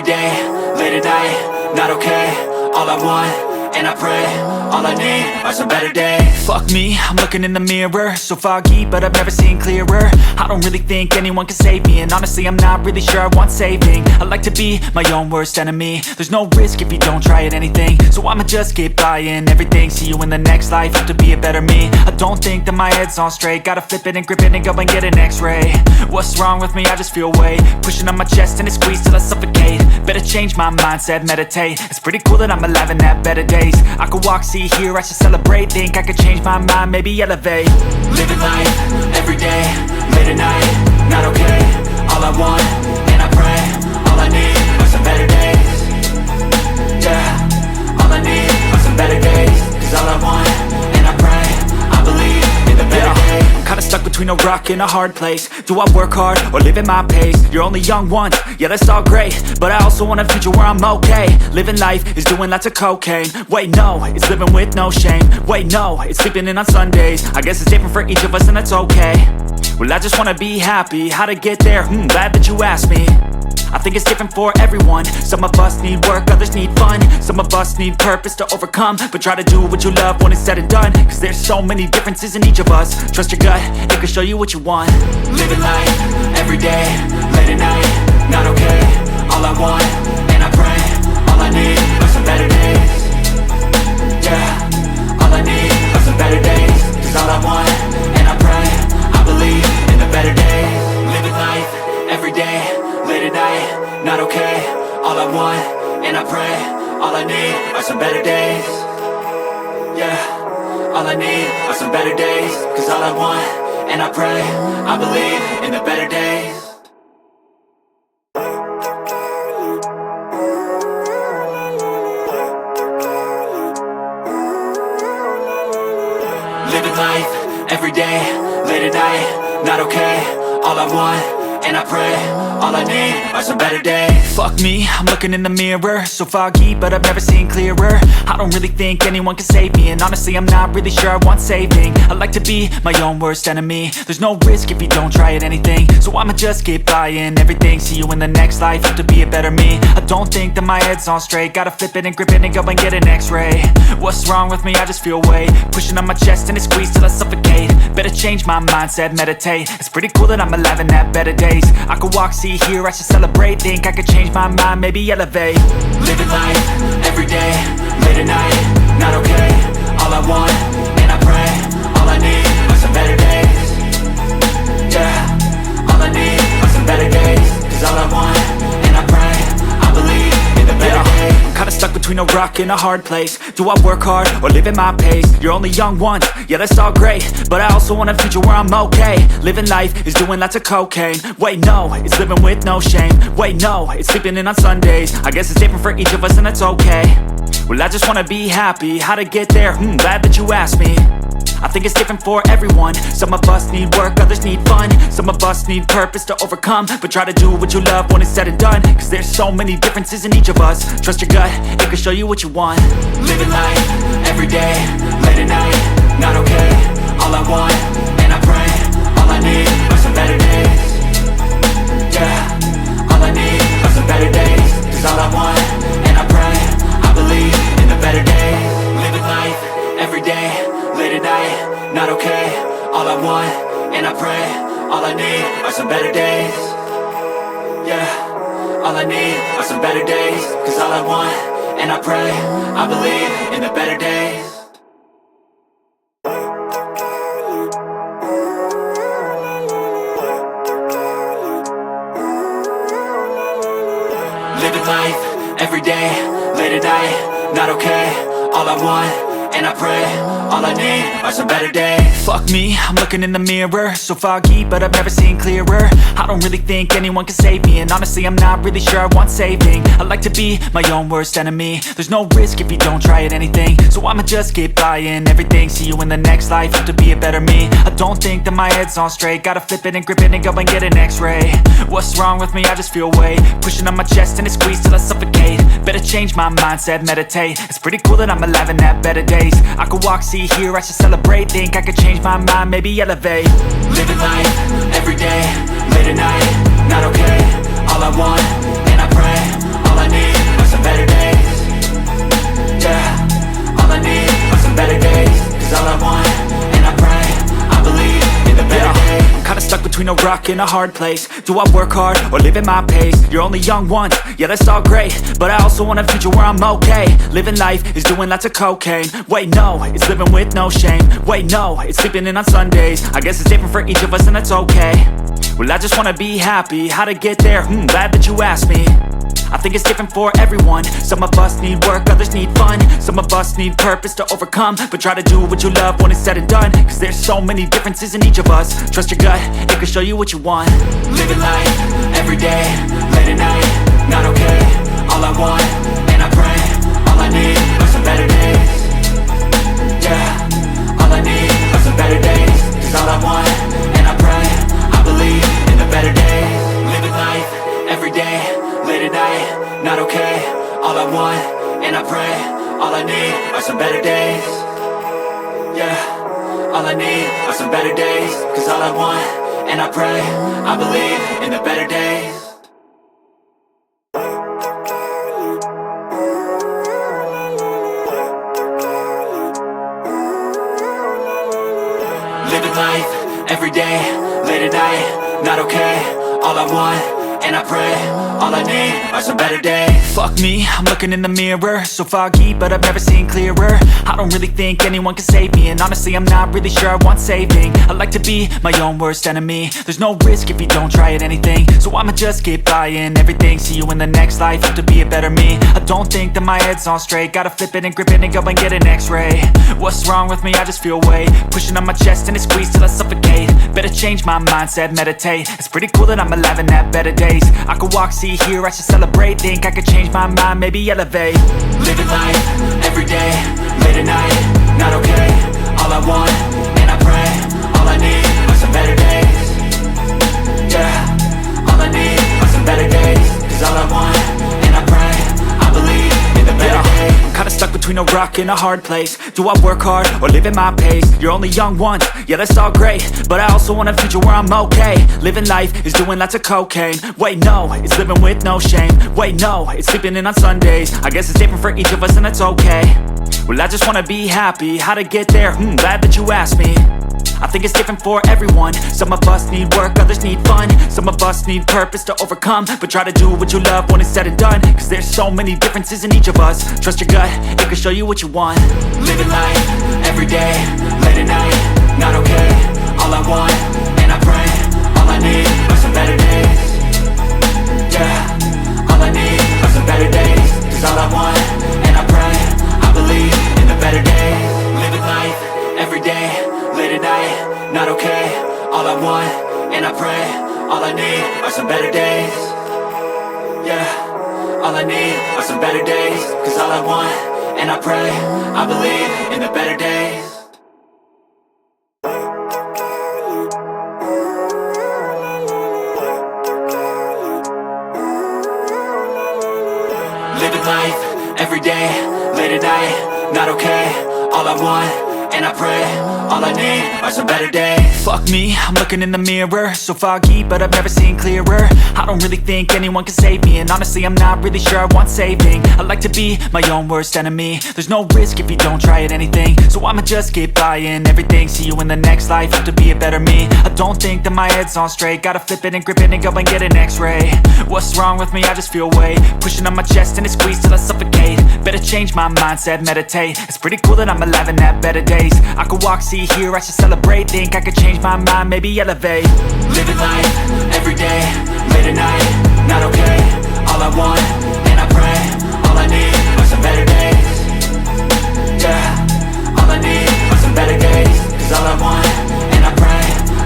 day, late at night, not okay. All I want, and I pray, all I need are some better days. Fuck me, I'm looking in the mirror, so foggy, but I've never seen clearer. I don't really think anyone can save me, and honestly I'm not really sure I want saving. I like to be my own worst enemy. There's no risk if you don't try at anything, so I'ma just keep buying everything. See you in the next life, have to be a better me. I don't think that my head's on straight, gotta flip it and grip it and go and get an x-ray. What's wrong with me? I just feel weight pushing on my chest and it squeezes till I suffocate. Better change my mindset, meditate. It's pretty cool that I'm alive and have better days. I could walk, see, hear, I should celebrate. Think I could change my mind, maybe elevate. Living life, every day, late at night, not okay. All I want, and I pray, all I need are some better days. Yeah, all I need are some better days. Cause all I want, and I pray, I believe in the better days. I'm kinda stuck between a rock and a hard place. Do I work hard or live at my pace? You're only young once, yeah that's all great, but I also want a future where I'm okay. Living life is doing lots of cocaine. Wait no, it's living with no shame. Wait no, it's sleeping in on Sundays. I guess it's different for each of us and that's okay. Well I just wanna be happy, how to get there? Glad that you asked me. I think it's different for everyone. Some of us need work, others need fun. Some of us need purpose to overcome. But try to do what you love when it's said and done. Cause there's so many differences in each of us. Trust your gut, it can show you what you want. Living life, every day, late at night, not okay. All I want, and I pray, all I need are some better days. Yeah, all I need are some better days. Cause all I want, and I pray, I believe in the better days. Living life, every day, late at night, not okay. All I want, and I pray, all I need are some better days. Yeah, all I need are some better days. Cause all I want, and I pray, I believe in the better days. Living life, every day, late at night, not okay. All I want, and I pray, all I need are some better days. Fuck me, I'm looking in the mirror, so foggy, but I've never seen clearer. I don't really think anyone can save me, and honestly I'm not really sure I want saving. I like to be my own worst enemy. There's no risk if you don't try at anything, so I'ma just keep buying everything. See you in the next life, have to be a better me. I don't think that my head's on straight, gotta flip it and grip it and go and get an x-ray. What's wrong with me? I just feel weight pushing on my chest and it squeezes till I suffocate. Better change my mindset, meditate. It's pretty cool that I'm alive and have better days. I could walk, see, hear, I should celebrate. Think I could change my mind, maybe elevate. Living life, every day, late at night, not okay. All I want, and I pray, all I need are some better days. Yeah, all I need are some better days. Cause all I want, and I pray, I believe in the better days. I'm kinda stuck between a rock and a hard place. Do I work hard or live at my pace? You're only young once, yeah that's all great, but I also want a future where I'm okay. Living life is doing lots of cocaine. Wait no, it's living with no shame. Wait no, it's sleeping in on Sundays. I guess it's different for each of us and that's okay. Well I just wanna be happy, how to get there? Glad that you asked me. I think it's different for everyone. Some of us need work, others need fun. Some of us need purpose to overcome. But try to do what you love when it's said and done. Cause there's so many differences in each of us. Trust your gut, it can show you what you want. Living life, every day, late at night, not okay. All I want, and I pray, all I need are some better days. Yeah, all I need are some better days. Cause all I want, and I pray, I believe in the better days. Living life, every day, late at night, not okay. All I want, and I pray, all I need are some better days. Yeah, all I need are some better days. Cause all I want, and I pray, I believe in the better days. Living life, every day, late at night, not okay. All I want, and I pray, all I need are some better days. Fuck me, I'm looking in the mirror, so foggy, but I've never seen clearer. I don't really think anyone can save me, and honestly I'm not really sure I want saving. I like to be my own worst enemy. There's no risk if you don't try at anything, so I'ma just keep buying everything. See you in the next life, have to be a better me. I don't think that my head's on straight, gotta flip it and grip it and go and get an x-ray. What's wrong with me? I just feel weight pushing on my chest and it squeezes till I suffocate. Better change my mindset, meditate. It's pretty cool that I'm alive and have better days. I could walk, see, hear, I should celebrate. Think I could change my mind, maybe elevate. Living life, every day, late at night, not okay. All I want, and I pray, all I between a rock and a hard place. Do I work hard or live at my pace? You're only young once, yeah that's all great, but I also want a future where I'm okay. Living life is doing lots of cocaine. Wait no, it's living with no shame. Wait no, it's sleeping in on Sundays. I guess it's different for each of us and that's okay. Well I just wanna be happy, how to get there? Glad that you asked me. I think it's different for everyone. Some of us need work, others need fun. Some of us need purpose to overcome. But try to do what you love when it's said and done, cause there's so many differences in each of us. Trust your gut, it can show you what you want. Living life, everyday, late at night, not okay. All I want, and I pray, all I need are some better days. Yeah, all I need are some better days. Cause all I want, and I pray, I believe in the better days. Living life, everyday, late at night, not okay. All I want, and I pray, all I need are some better days. Yeah, all I need are some better days. Cause all I want, and I pray, I believe in the better days. Living life, everyday, late at night, not okay. All I want, and I pray, all I need are some better days. Fuck me, I'm looking in the mirror, so foggy, but I've never seen clearer. I don't really think anyone can save me, and honestly I'm not really sure I want saving. I like to be my own worst enemy. There's no risk if you don't try at anything, so I'ma just keep buying everything. See you in the next life, have to be a better me. I don't think that my head's on straight, gotta flip it and grip it and go and get an x-ray. What's wrong with me? I just feel weight pushing on my chest and it squeezes till I suffocate. Better change my mindset, meditate. It's pretty cool that I'm alive and have better days. I could walk, see, hear, I should celebrate. Think I could change my mind, maybe elevate. Living life, everyday, late at night, not okay. All I want, and I pray, all I need are some better days. Yeah, all I need are some better days. Cause all I want, and I pray, I believe in the better days. I'm kinda stuck between a rock and a hard place. Do I work hard or live at my pace? You're only young once, yeah that's all great, but I also want a future where I'm okay. Living life is doing lots of cocaine. Wait no, it's living with no shame. Wait no, it's sleeping in on Sundays. I guess it's different for each of us and that's okay. Well I just wanna be happy, how to get there? Glad that you asked me. I think it's different for everyone. Some of us need work, others need fun. Some of us need purpose to overcome. But try to do what you love when it's said and done, cause there's so many differences in each of us. Trust your gut, it can show you what you want. Living life, everyday, late at night, not okay. All I want, and I pray, all I need are some better days. Yeah, all I need are some better days. Cause all I want, and I pray, I believe in the better days. Living life, everyday, late at night, not okay. All I want, and I pray, all I need are some better days. Yeah, all I need are some better days. Cause all I want, and I pray, I believe in the better days. Living life, everyday, late at night, not okay. All I want, and I pray, all I need are some better days. Fuck me, I'm looking in the mirror, so foggy, but I've never seen clearer. I don't really think anyone can save me, and honestly I'm not really sure I want saving. I like to be my own worst enemy. There's no risk if you don't try at anything, so I'ma just keep buying everything. See you in the next life, have to be a better me. I don't think that my head's on straight, gotta flip it and grip it and go and get an x-ray. What's wrong with me? I just feel weight pushing on my chest and it squeezes till I suffocate. Better change my mindset, meditate. It's pretty cool that I'm alive and have better days. I could walk, see, hear, I should celebrate. Think I could change my mind, maybe elevate. Living life, everyday, late at night, not okay. All I want, and I pray, all I need are some better days. Yeah, all I need are some better days. Cause all I want, and I pray,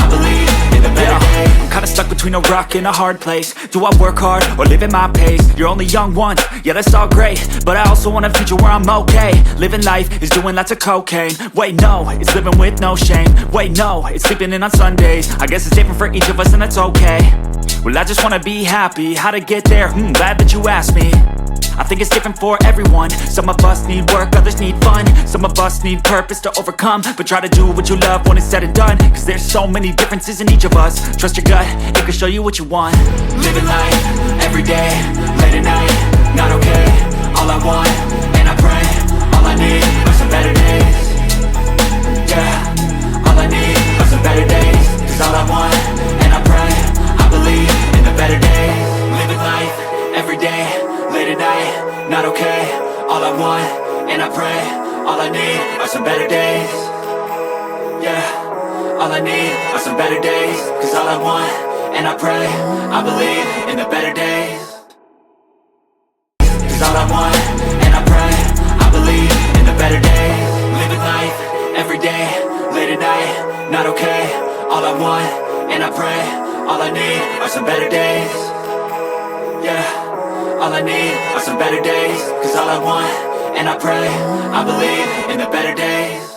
I believe in the better days. I'm kinda stuck between a rock and a hard place. Do I work hard or live at my pace? You're only young once, yeah that's all great, but I also want a future where I'm okay. Living life is doing lots of cocaine. Wait no, it's living with no shame. Wait no, it's sleeping in on Sundays. I guess it's different for each of us and that's okay. Well I just wanna be happy, how to get there? Glad that you asked me. I think it's different for everyone. Some of us need work, others need fun. Some of us need purpose to overcome. But try to do what you love when it's said and done, cause there's so many differences in each of us. Trust your gut, it can show you what you want. Living life, everyday, late at night, not okay. All I want, and I pray, all I need are some better days. Yeah, all I need are some better days. Cause all I want, and I days. Yeah, all I need are some better days. Cause all I want, and I pray, I believe in the better days. Cause all I want, and I pray, I believe in the better days. Living life, everyday, late at night, not okay. All I want, and I pray, all I need are some better days. Yeah, all I need are some better days. Cause all I want, and I pray, I believe in the better days.